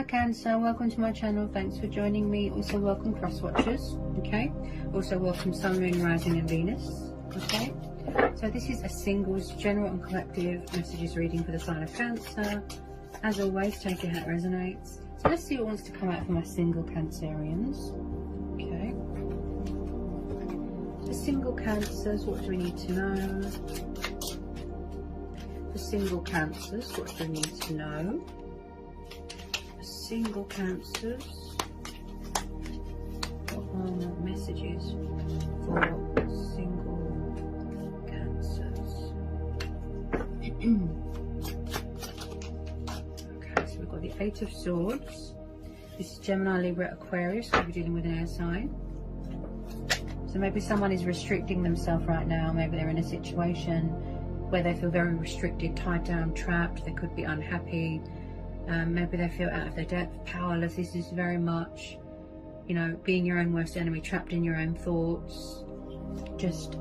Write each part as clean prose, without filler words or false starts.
Hi Cancer, welcome to my channel. Thanks for joining me. Also welcome cross watchers. Okay, also welcome Sun, Moon, Rising and Venus. Okay, so this is a singles general and collective messages reading for the sign of Cancer. As always, take it how it resonates. So let's see what wants to come out for my single Cancerians. Okay, for single Cancers, what do we need to know? For single Cancers, what do we need to know? Single Cancers, what are the messages for single Cancers? Okay, so we've got the Eight of Swords. This is Gemini, Libra, Aquarius. We'll be dealing with an air sign. So maybe someone is restricting themselves right now. Maybe they're in a situation where they feel very restricted, tied down, trapped. They could be unhappy. Maybe they feel out of their depth, powerless. This is very much, you know, being your own worst enemy, trapped in your own thoughts, just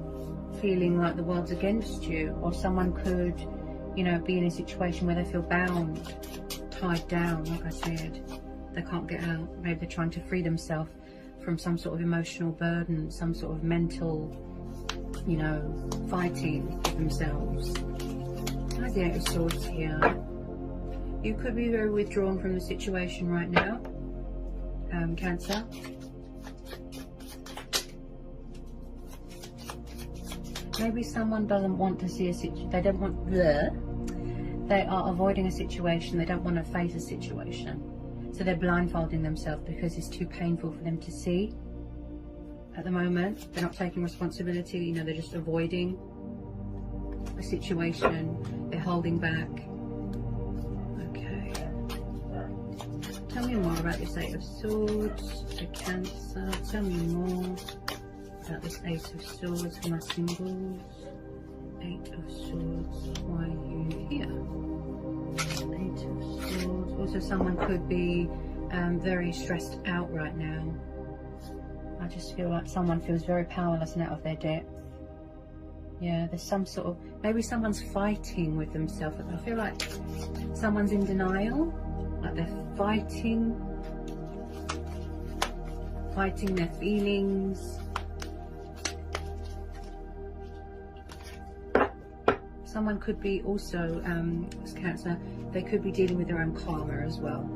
feeling like the world's against you. Or someone could, you know, be in a situation where they feel bound, tied down, like I said. They can't get out. Maybe they're trying to free themselves from some sort of emotional burden, some sort of mental, you know, fighting with themselves. Where's the Eight of Swords here? You could be very withdrawn from the situation right now, Cancer. Maybe someone doesn't want to see a situation. They don't want. They are avoiding a situation. They don't want to face a situation. So they're blindfolding themselves because it's too painful for them to see. At the moment, they're not taking responsibility. You know, they're just avoiding a situation. They're holding back. Tell me more about this Eight of Swords for Cancer. Tell me more about this Eight of Swords for my singles. Eight of Swords, why are you here? Eight of Swords. Also, someone could be very stressed out right now. I just feel like someone feels very powerless and out of their depth. Yeah, there's some sort of, maybe someone's fighting with themselves. I feel like someone's in denial. Like they're fighting their feelings. Someone could be also, Cancer, they could be dealing with their own karma as well.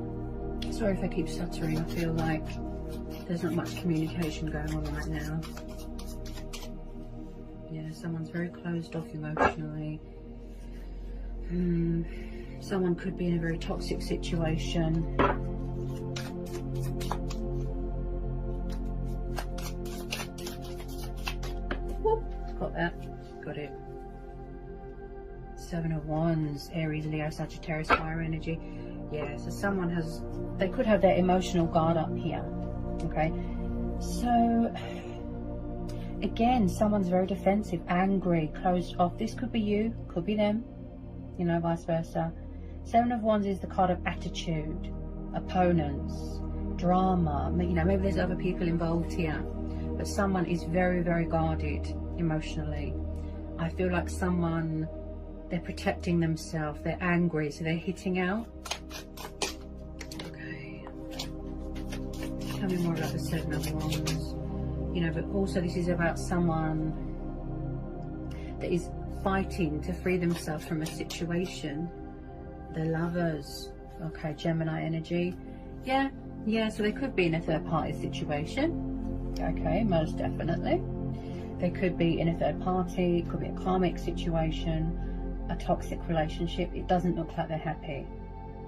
Sorry if I keep stuttering, I feel like there's not much communication going on right now. Yeah, someone's very closed off emotionally. Someone could be in a very toxic situation. Whoop, got that. Got it. Seven of Wands, Aries, Leo, Sagittarius, fire energy. Yeah, so someone has, they could have their emotional guard up here. Okay. So, again, someone's very defensive, angry, closed off. This could be you, could be them. You know, vice versa. Seven of Wands is the card of attitude, opponents, drama. You know, maybe there's other people involved here, but someone is very, very guarded emotionally. I feel like someone, they're protecting themselves, they're angry, so they're hitting out. Okay. Tell me more about the Seven of Wands. You know, but also this is about someone that is fighting to free themselves from a situation. The Lovers. Okay, Gemini energy. Yeah, so they could be in a third party situation. Okay, most definitely. They could be in a third party, it could be a karmic situation, a toxic relationship. It doesn't look like they're happy.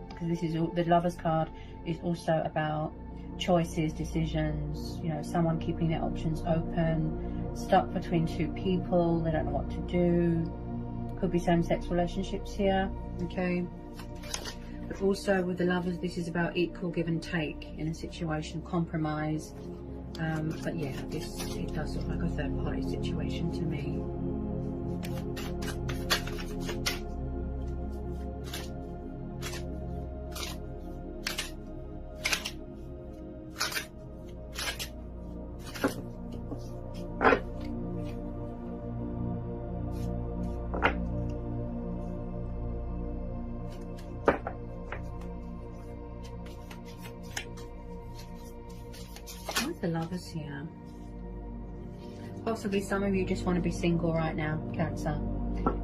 Because this is all, the Lovers card is also about choices, decisions, you know, someone keeping their options open, stuck between two people, they don't know what to do. Could be same-sex relationships here, okay? But also with the Lovers, this is about equal give and take in a situation, compromise. But yeah, it does look like a third-party situation to me. with the Lovers here? Possibly some of you just want to be single right now, Cancer,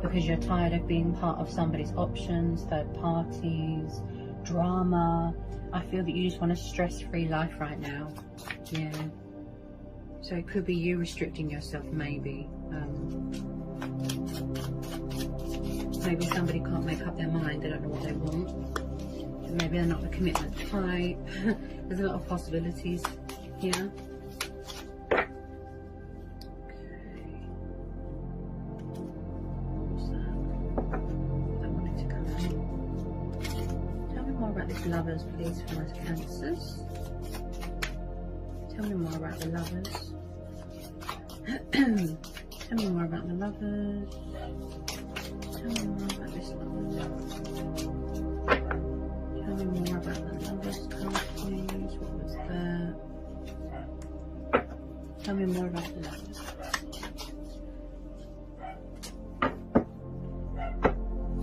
because you're tired of being part of somebody's options, third parties, drama. I feel that you just want a stress-free life right now. Yeah. So it could be you restricting yourself, maybe. Maybe somebody can't make up their mind, they don't know what they want. Maybe they're not the commitment type. There's a lot of possibilities here. Lovers, please, for my Cancers. Tell me more about the Lovers. Tell me more about the Lovers. Tell me more about this Lovers. Tell me more about the Lovers card, please. What was that? Tell me more about the Lovers.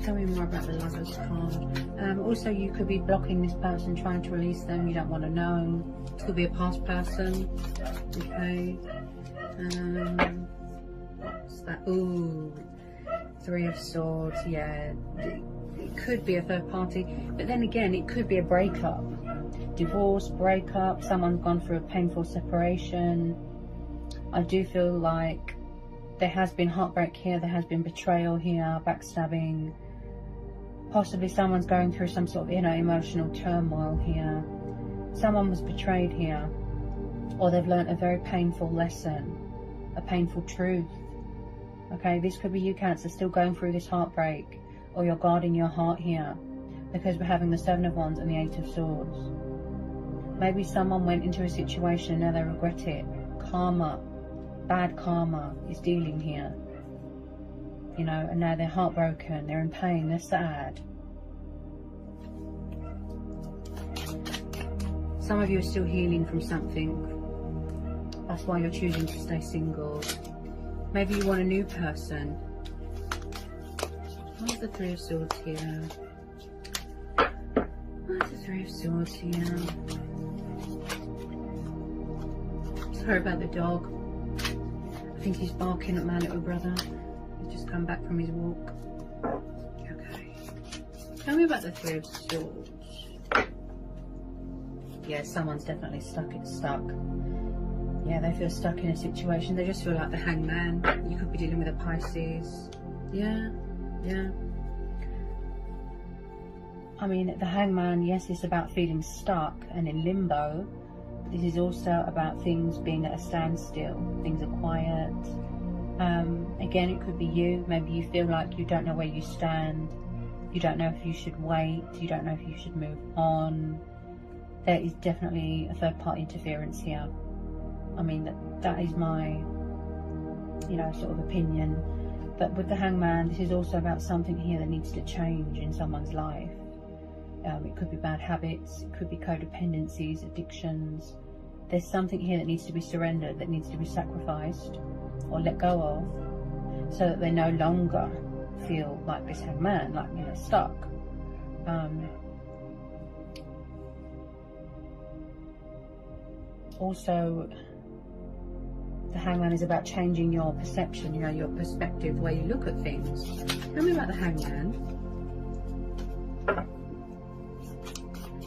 Tell me more about the Lovers card. Also, you could be blocking this person, trying to release them. You don't want to know. It could be a past person. Okay. What's that? Ooh, Three of Swords. Yeah. It could be a third party. But then again, it could be a breakup. Divorce, breakup. Someone's gone through a painful separation. I do feel like there has been heartbreak here. There has been betrayal here. Backstabbing. Possibly someone's going through some sort of inner emotional turmoil here. Someone was betrayed here. Or they've learnt a very painful lesson. A painful truth. Okay, this could be you, Cancer, still going through this heartbreak. Or you're guarding your heart here. Because we're having the Seven of Wands and the Eight of Swords. Maybe someone went into a situation and now they regret it. Karma. Bad karma is dealing here. You know, and now they're heartbroken, they're in pain, they're sad. Some of you are still healing from something. That's why you're choosing to stay single. Maybe you want a new person. What's the Three of Swords here? What's the Three of Swords here? Sorry about the dog. I think he's barking at my little brother. Just come back from his walk. Okay. Tell me about the Three of Swords. Yeah, someone's definitely stuck. Yeah, they feel stuck in a situation. They just feel like the Hangman. You could be dealing with a Pisces. Yeah, yeah. I mean, the Hangman, yes, it's about feeling stuck and in limbo. This is also about things being at a standstill. Things are quiet. Again, it could be you. Maybe you feel like you don't know where you stand. You don't know if you should wait. You don't know if you should move on. There is definitely a third-party interference here. I mean, that is my, you know, sort of opinion. But with the Hangman, this is also about something here that needs to change in someone's life. It could be bad habits. It could be codependencies, addictions. There's something here that needs to be surrendered, that needs to be sacrificed or let go of, so that they no longer feel like this Hangman, like, you know, stuck. Also, the Hangman is about changing your perception, you know, your perspective, the way you look at things. Tell me about the Hangman.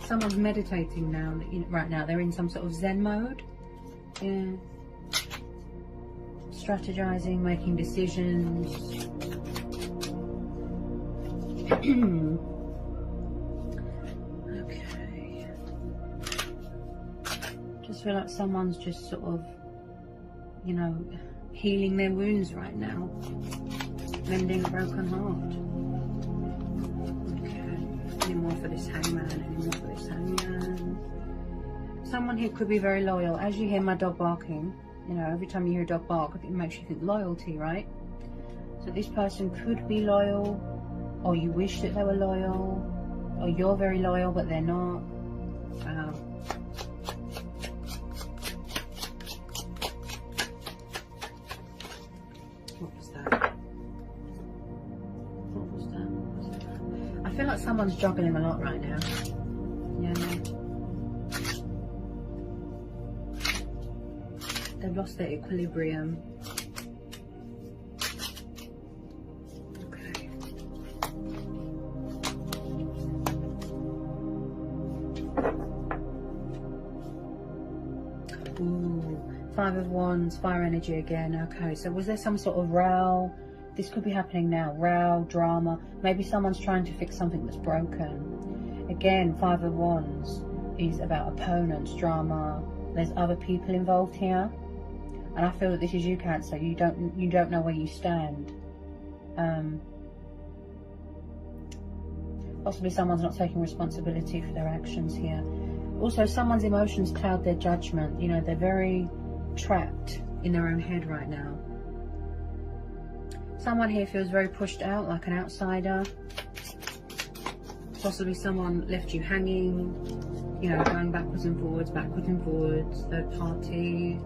Someone's meditating now, right now. They're in some sort of Zen mode. Yeah. Strategizing, making decisions. Okay. Just feel like someone's just sort of, you know, healing their wounds right now. Mending a broken heart. Any more for this Hangman? Any more for this Hangman? Someone here could be very loyal. As you hear my dog barking, you know, every time you hear a dog bark, it makes you think loyalty, right? So this person could be loyal, or you wish that they were loyal, or you're very loyal but they're not. What was that? What was that? I feel like someone's juggling a lot right now. Yeah. They've lost their equilibrium. Okay. Ooh, Five of Wands, fire energy again. Okay, so was there some sort of row? This could be happening now. Row, drama. Maybe someone's trying to fix something that's broken. Again, Five of Wands is about opponents, drama. There's other people involved here. And I feel that this is you, Cancer. You don't know where you stand. Possibly someone's not taking responsibility for their actions here. Also, someone's emotions cloud their judgment. You know, they're very trapped in their own head right now. Someone here feels very pushed out, like an outsider. Possibly someone left you hanging, you know, going backwards and forwards, third party.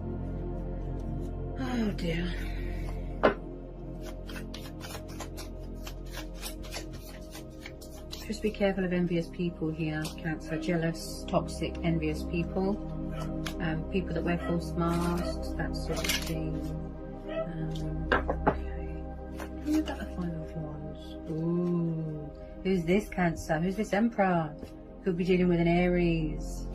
Oh dear. Just be careful of envious people here, Cancer. Jealous, toxic, envious people. People that wear false masks, that sort of thing. Okay. Tell me about the Five of Wands. Ooh. Who's this, Cancer? Who's this Emperor? Could be dealing with an Aries.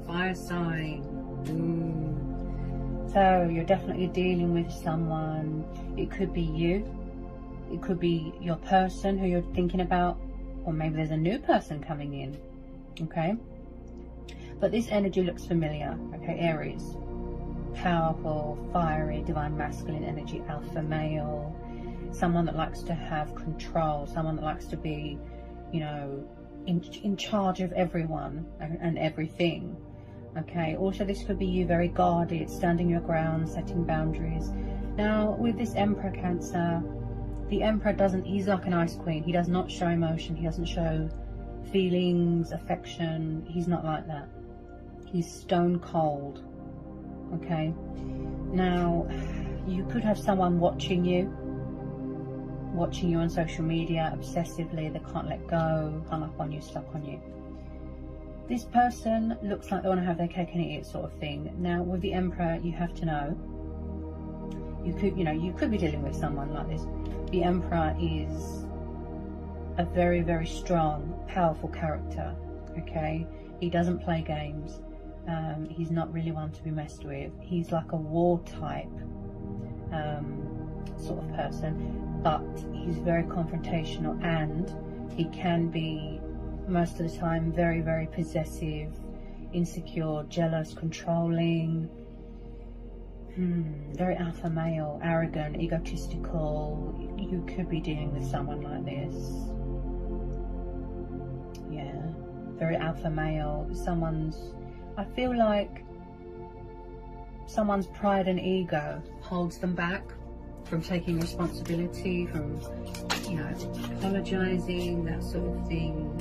Fire sign. Ooh. So, you're definitely dealing with someone. It could be you. It could be your person who you're thinking about. Or maybe there's a new person coming in. Okay? But this energy looks familiar. Okay, Aries. Powerful, fiery, divine masculine energy, alpha male. Someone that likes to have control. Someone that likes to be, you know, in charge of everyone and everything. Okay, also this could be you, very guarded, standing your ground, setting boundaries. Now, with this Emperor, Cancer, the Emperor he's like an ice queen. He does not show emotion. He doesn't show feelings, affection. He's not like that. He's stone cold. Okay. Now, you could have someone watching you on social media obsessively. They can't let go, hung up on you, stuck on you. This person looks like they want to have their cake and eat it, sort of thing. Now, with the Emperor, you have to know, you could be dealing with someone like this. The Emperor is a very, very strong, powerful character. Okay, he doesn't play games. He's not really one to be messed with. He's like a war type sort of person, but he's very confrontational, and he can be most of the time very, very possessive, insecure, jealous, controlling. Very alpha male, arrogant, egotistical. You could be dealing with someone like this. Yeah, very alpha male. I feel like someone's pride and ego holds them back from taking responsibility, from, you know, apologizing, that sort of thing.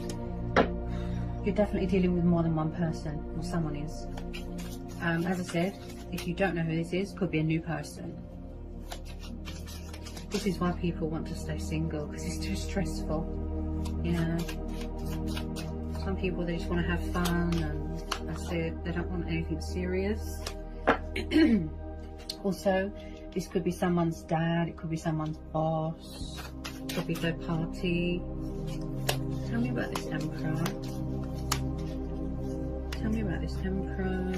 You're definitely dealing with more than one person, or someone is. As I said, if you don't know who this is, could be a new person. This is why people want to stay single, because it's too stressful. You know, some people, they just want to have fun, and that's it. They don't want anything serious. Also, this could be someone's dad, it could be someone's boss, it could be third party. Tell me about this Emperor. Tell me about this Emperor.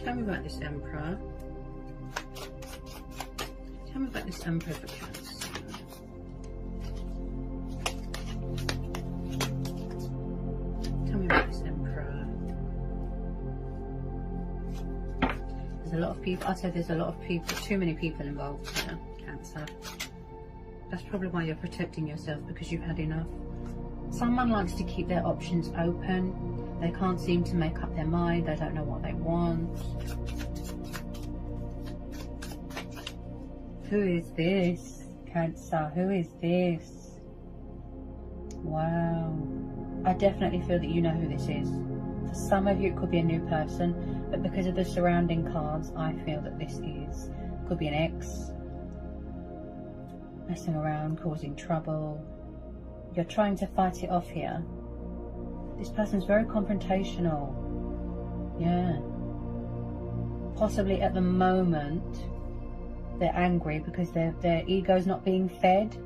Tell me about this Emperor. Tell me about this Emperor for Cancer. Tell me about this Emperor. There's a lot of people. I said there's a lot of people. Too many people involved here, Cancer. That's probably why you're protecting yourself, because you've had enough. Someone likes to keep their options open. They can't seem to make up their mind. They don't know what they want. Who is this, Cancer? Who is this? Wow. I definitely feel that you know who this is. For some of you, it could be a new person, but because of the surrounding cards, I feel that this could be an ex. Messing around, causing trouble. You're trying to fight it off here. This person's very confrontational. Yeah. possibly at the moment they're angry because their ego's not being fed.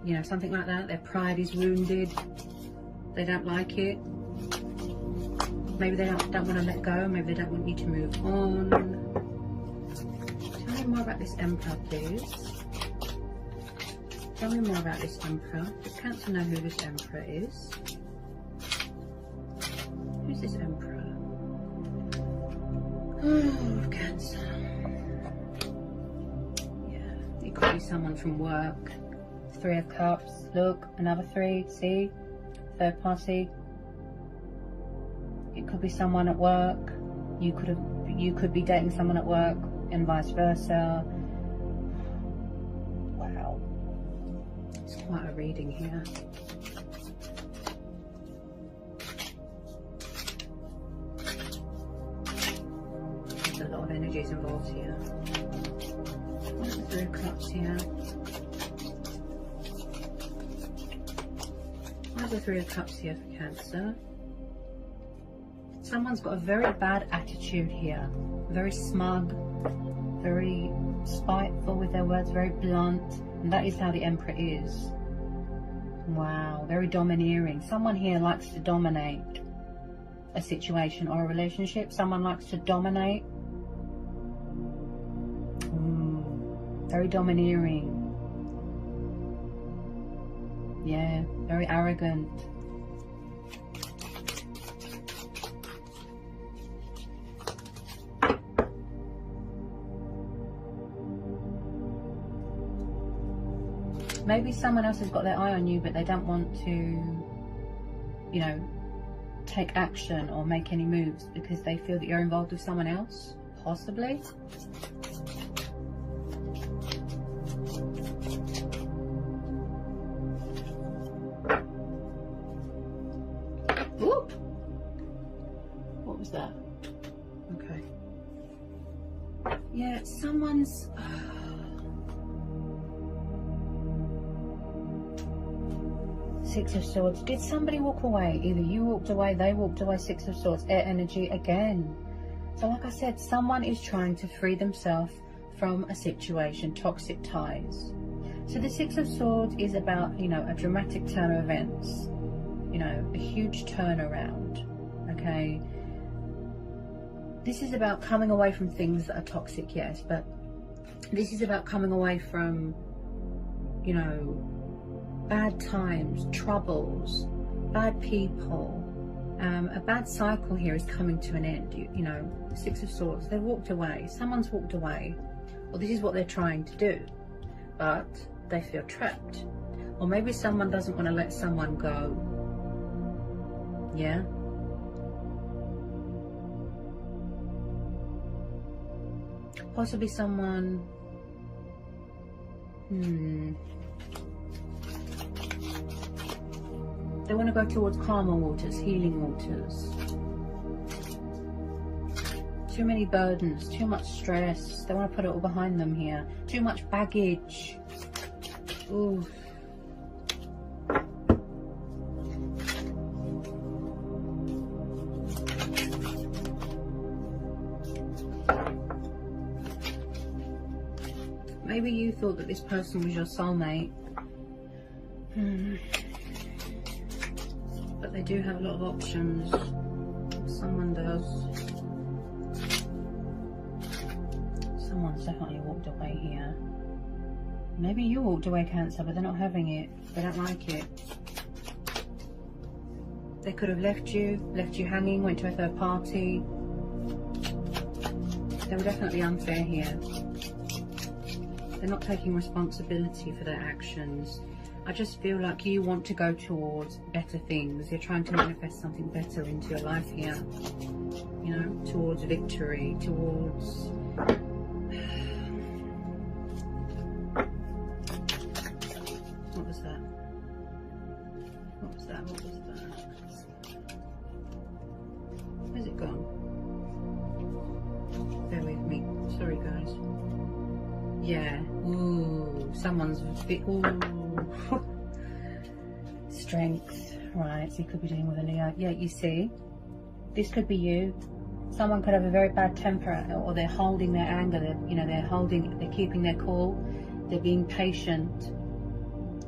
You know, something like that. Their pride is wounded. They don't like it. Maybe they don't want to let go. Maybe they don't want you to move on. Tell me more about this Emperor, please. Tell me more about this Emperor. Does Cancer know who this Emperor is? Who's this Emperor? Oh, Cancer. Yeah, it could be someone from work. 3 of Cups. Look, another 3. See? Third party. It could be someone at work. You could be dating someone at work, and vice versa. Wow. It's quite a reading here. There's a lot of energies involved here. What's the 3 of Cups here? Why the 3 of Cups here for Cancer? Someone's got a very bad attitude here. Very smug, very spiteful with their words, very blunt. And that is how the Emperor is. Wow, very domineering. Someone here likes to dominate a situation or a relationship. Someone likes to dominate. Very domineering. Yeah, very arrogant. Maybe someone else has got their eye on you, but they don't want to, you know, take action or make any moves because they feel that you're involved with someone else, possibly. Whoop! What was that? Okay. Yeah, someone's... Six of Swords. Did somebody walk away? Either you walked away, they walked away. 6 of Swords, air energy again. So like I said, someone is trying to free themselves from a situation, toxic ties. So the 6 of Swords is about, you know, a dramatic turn of events. You know, a huge turnaround. Okay. This is about coming away from things that are toxic, yes, but this is about coming away from, you know, bad times, troubles, bad people. A bad cycle here is coming to an end. You know, the 6 of Swords, they walked away. Someone's walked away. Well, this is what they're trying to do, but they feel trapped. Or maybe someone doesn't want to let someone go. Yeah? Possibly someone... They want to go towards calmer waters, healing waters. Too many burdens, too much stress. They want to put it all behind them here. Too much baggage. Ooh. Maybe you thought that this person was your soulmate. But they do have a lot of options. Someone does. Someone's definitely walked away here. Maybe you walked away, Cancer, but they're not having it. They don't like it. They could have left you hanging, went to a third party. They were definitely unfair here. They're not taking responsibility for their actions. I just feel like you want to go towards better things. You're trying to manifest something better into your life here. You know, towards victory, towards... What was that? What was that? What was that? Where's it gone? Bear with me. Sorry, guys. Yeah. Ooh, someone's... Ooh. Strength. Right, so you could be dealing with a Leo. Yeah, you see, this could be you. Someone could have a very bad temper, or they're holding their anger. They're keeping their cool. They're being patient.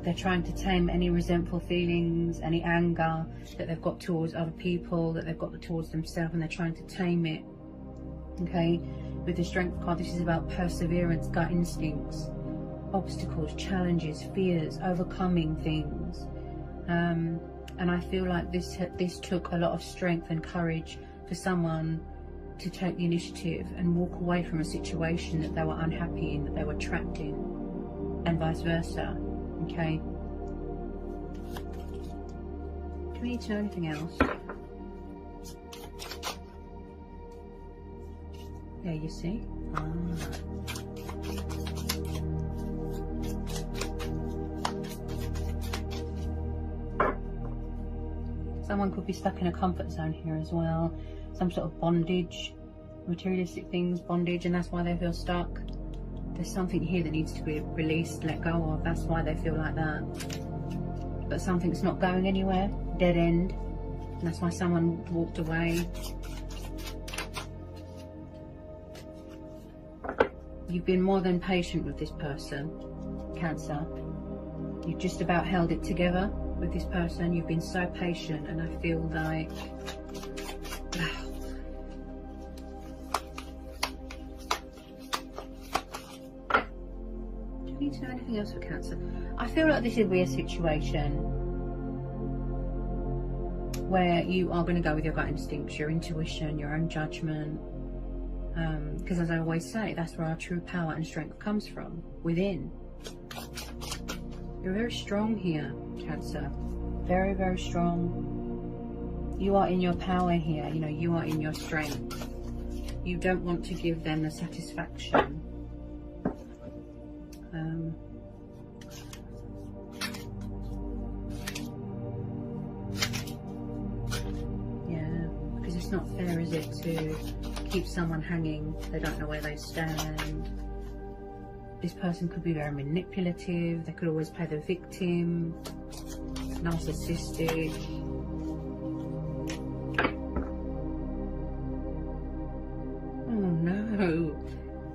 They're trying to tame any resentful feelings, any anger that they've got towards other people, that they've got towards themselves, and they're trying to tame it. Okay, with the Strength card, this is about perseverance, gut instincts, obstacles, challenges, fears, overcoming things. And I feel like this took a lot of strength and courage for someone to take the initiative and walk away from a situation that they were unhappy in, that they were trapped in, and vice versa. Okay. Do we need to know anything else? Yeah, you see? Someone could be stuck in a comfort zone here as well. Some sort of bondage, materialistic things, bondage, and that's why they feel stuck. There's something here that needs to be released, let go of. That's why they feel like that. But something's not going anywhere, dead end. And that's why someone walked away. You've been more than patient with this person, Cancer. You've just about held it together with this person. You've been so patient, and I feel like do you need to know anything else for Cancer? I feel like this would be a situation where you are going to go with your gut instincts, your intuition, your own judgment, because as I always say, that's where our true power and strength comes from, within. You're very strong here, Cancer. Very, very strong. You are in your power here. You know, you are in your strength. You don't want to give them the satisfaction. Yeah, because it's not fair, is it, to keep someone hanging? They don't know where they stand. This person could be very manipulative. They could always play the victim, narcissistic. Oh no.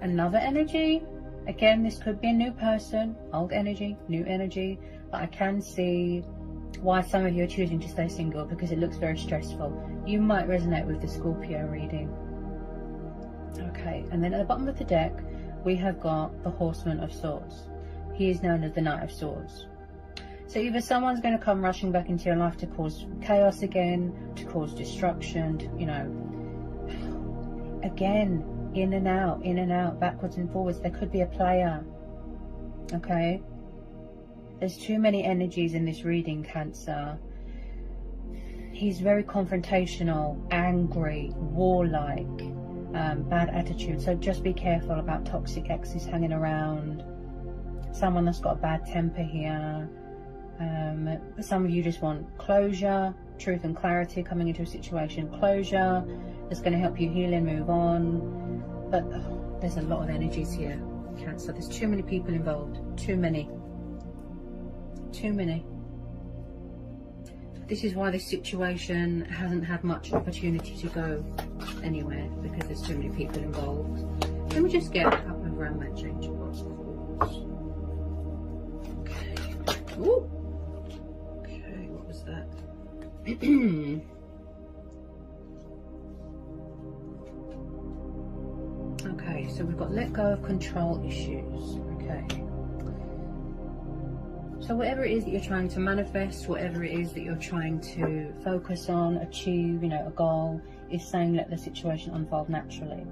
Another energy. Again, this could be a new person. Old energy, new energy. But I can see why some of you are choosing to stay single, because it looks very stressful. You might resonate with the Scorpio reading. Okay, and then at the bottom of the deck, we have got the Horseman of Swords. He is known as the Knight of Swords. So either someone's going to come rushing back into your life to cause chaos again, to cause destruction, you know, again, in and out, backwards and forwards. There could be a player, okay? There's too many energies in this reading, Cancer. He's very confrontational, angry, warlike, bad attitude. So just be careful about toxic exes hanging around. Someone that's got a bad temper here. Some of you just want closure, truth and clarity coming into a situation. Closure that's going to help you heal and move on. But there's a lot of energies here, Cancer. There's too many people involved. Too many. Too many. This is why this situation hasn't had much opportunity to go anywhere, because there's too many people involved. Let me just get a couple of round change cards. Okay. Ooh. Okay, what was that? Okay, so we've got let go of control issues. Okay. So whatever it is that you're trying to manifest, whatever it is that you're trying to focus on, achieve, you know, a goal, is saying let the situation unfold naturally.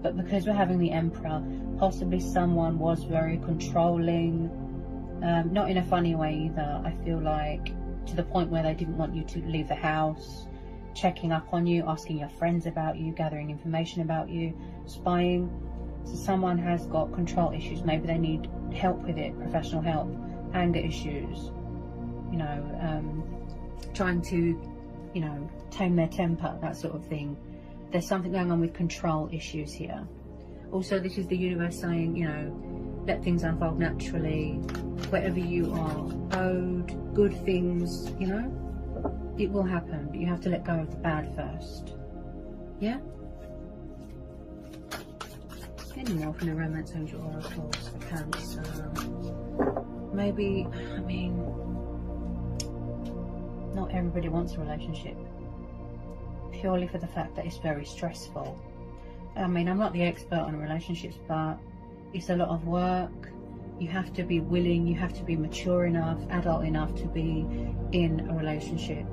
But because we're having the Emperor, possibly someone was very controlling, not in a funny way either. I feel like to the point where they didn't want you to leave the house, checking up on you, asking your friends about you, gathering information about you, spying. So someone has got control issues. Maybe they need help with it, professional help. Anger issues, you know, trying to, you know, tame their temper, that sort of thing. There's something going on with control issues here. Also, this is the universe saying, you know, let things unfold naturally. Whatever you are owed, good things, you know, it will happen, but you have to let go of the bad first. Yeah? Any more from the Romance Angel Oracles for Cancer? Maybe, I mean, not everybody wants a relationship, purely for the fact that it's very stressful. I mean, I'm not the expert on relationships, but it's a lot of work. You have to be willing, you have to be mature enough, adult enough to be in a relationship.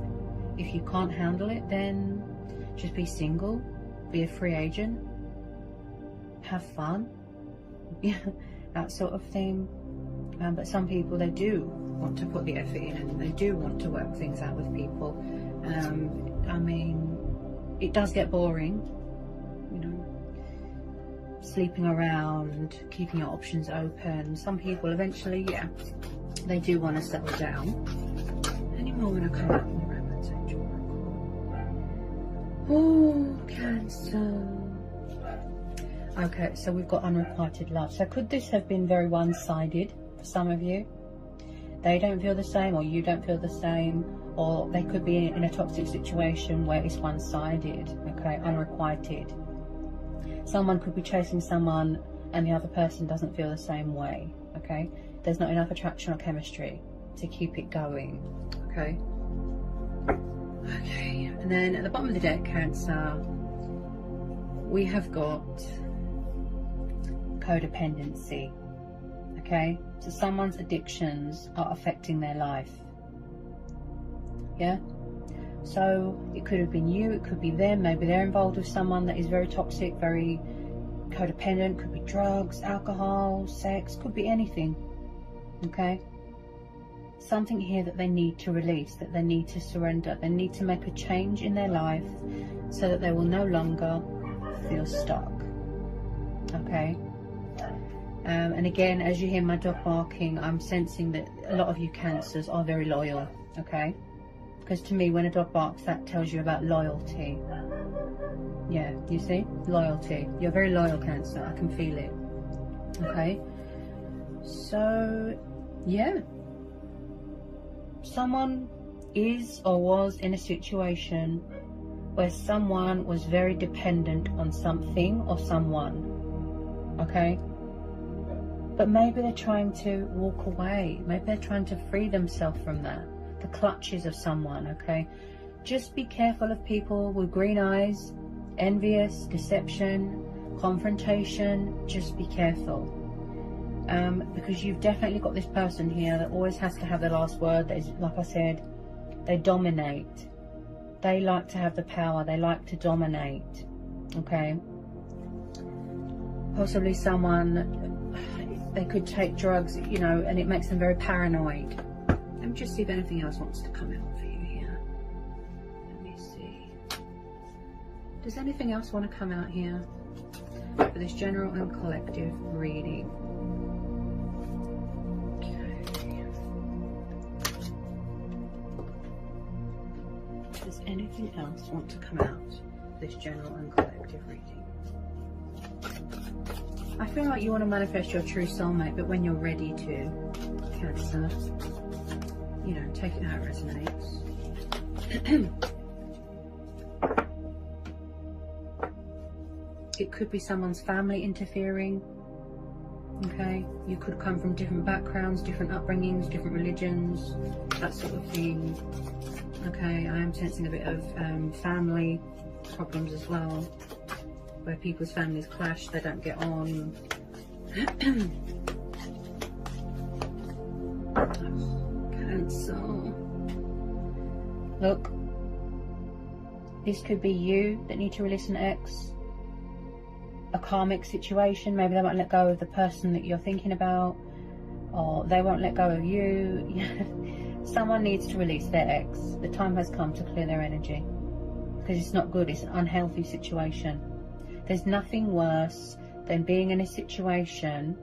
If you can't handle it, then just be single, be a free agent, have fun, yeah, that sort of thing. But some people, they do want to put the effort in, and they do want to work things out with people. I mean, it does get boring, you know, sleeping around, keeping your options open. Some people eventually, yeah, they do want to settle down. Any more when I come back from the Romance Angel Oracle? Oh, Cancer. Okay, so we've got unrequited love. So could this have been very one-sided for some of you? They don't feel the same, or you don't feel the same, or they could be in a toxic situation where it's one-sided, okay, unrequited. Someone could be chasing someone and the other person doesn't feel the same way, okay? There's not enough attraction or chemistry to keep it going, okay? Okay, and then at the bottom of the deck, Cancer, we have got codependency, okay? So someone's addictions are affecting their life, yeah? So it could have been you, it could be them, maybe they're involved with someone that is very toxic, very codependent, could be drugs, alcohol, sex, could be anything, okay? Something here that they need to release, that they need to surrender, they need to make a change in their life so that they will no longer feel stuck, okay? And again, as you hear my dog barking, I'm sensing that a lot of you Cancers are very loyal, okay? Because to me, when a dog barks, that tells you about loyalty. Yeah, you see? Loyalty. You're very loyal, Cancer. I can feel it. Okay? So, yeah. Someone is or was in a situation where someone was very dependent on something or someone. Okay? But maybe they're trying to walk away. Maybe they're trying to free themselves from that. The clutches of someone, okay? Just be careful of people with green eyes, envious, deception, confrontation. Just be careful. Because you've definitely got this person here that always has to have the last word. That is, like I said, they dominate. They like to have the power. They like to dominate, okay? Possibly someone, they could take drugs, you know, and it makes them very paranoid. Let me just see if anything else wants to come out for you here. Let me see. Does anything else want to come out here for this general and collective reading? Okay. Does anything else want to come out for this general and collective reading? I feel like you want to manifest your true soulmate, but when you're ready to, Cancer, you know, take it how it resonates. It could be someone's family interfering, okay? You could come from different backgrounds, different upbringings, different religions, that sort of thing, okay? I am sensing a bit of family problems as well, where people's families clash, they don't get on. Cancer. Look, this could be you that need to release an ex, a karmic situation. Maybe they won't let go of the person that you're thinking about, or they won't let go of you. Someone needs to release their ex. The time has come to clear their energy, because it's not good. It's an unhealthy situation. There's nothing worse than being in a situation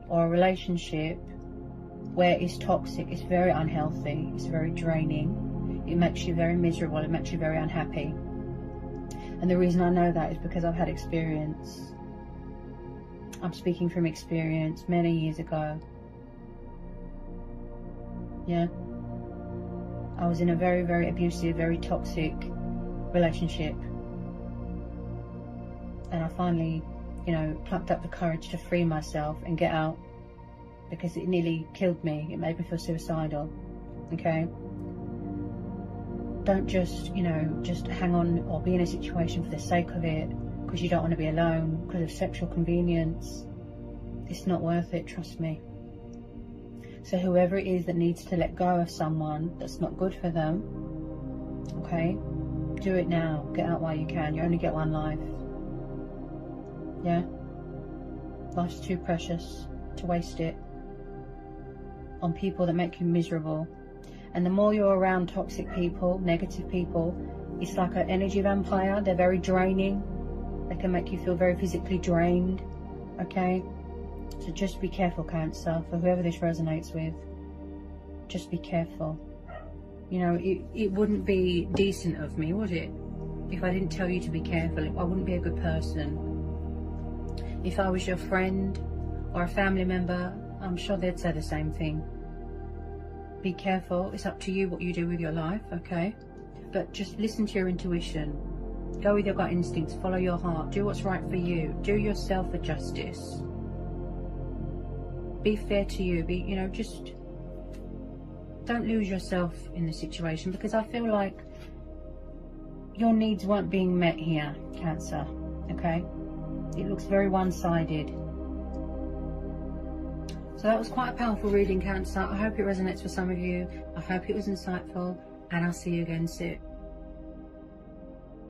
or a relationship where it's toxic. It's very unhealthy. It's very draining. It makes you very miserable. It makes you very unhappy. And the reason I know that is because I've had experience. I'm speaking from experience many years ago. Yeah. I was in a very, very abusive, very toxic relationship. And I finally you know, plucked up the courage to free myself and get out, because it nearly killed me. It made me feel suicidal. Okay? Don't just, you know, just hang on or be in a situation for the sake of it, because you don't want to be alone, because of sexual convenience. It's not worth it, trust me. So whoever it is that needs to let go of someone that's not good for them, okay, do it now. Get out while you can. You only get one life. Yeah? Life's too precious to waste it on people that make you miserable. And the more you're around toxic people, negative people, it's like an energy vampire. They're very draining. They can make you feel very physically drained. Okay? So just be careful, Cancer, for whoever this resonates with. Just be careful. You know, it wouldn't be decent of me, would it? If I didn't tell you to be careful. I wouldn't be a good person. If I was your friend or a family member, I'm sure they'd say the same thing. Be careful. It's up to you what you do with your life, okay? But just listen to your intuition. Go with your gut instincts. Follow your heart. Do what's right for you. Do yourself a justice. Be fair to you. Be, you know, just don't lose yourself in the situation, because I feel like your needs weren't being met here, Cancer, okay? It looks very one-sided. So that was quite a powerful reading, Cancer. I hope it resonates for some of you. I hope it was insightful, and I'll see you again soon.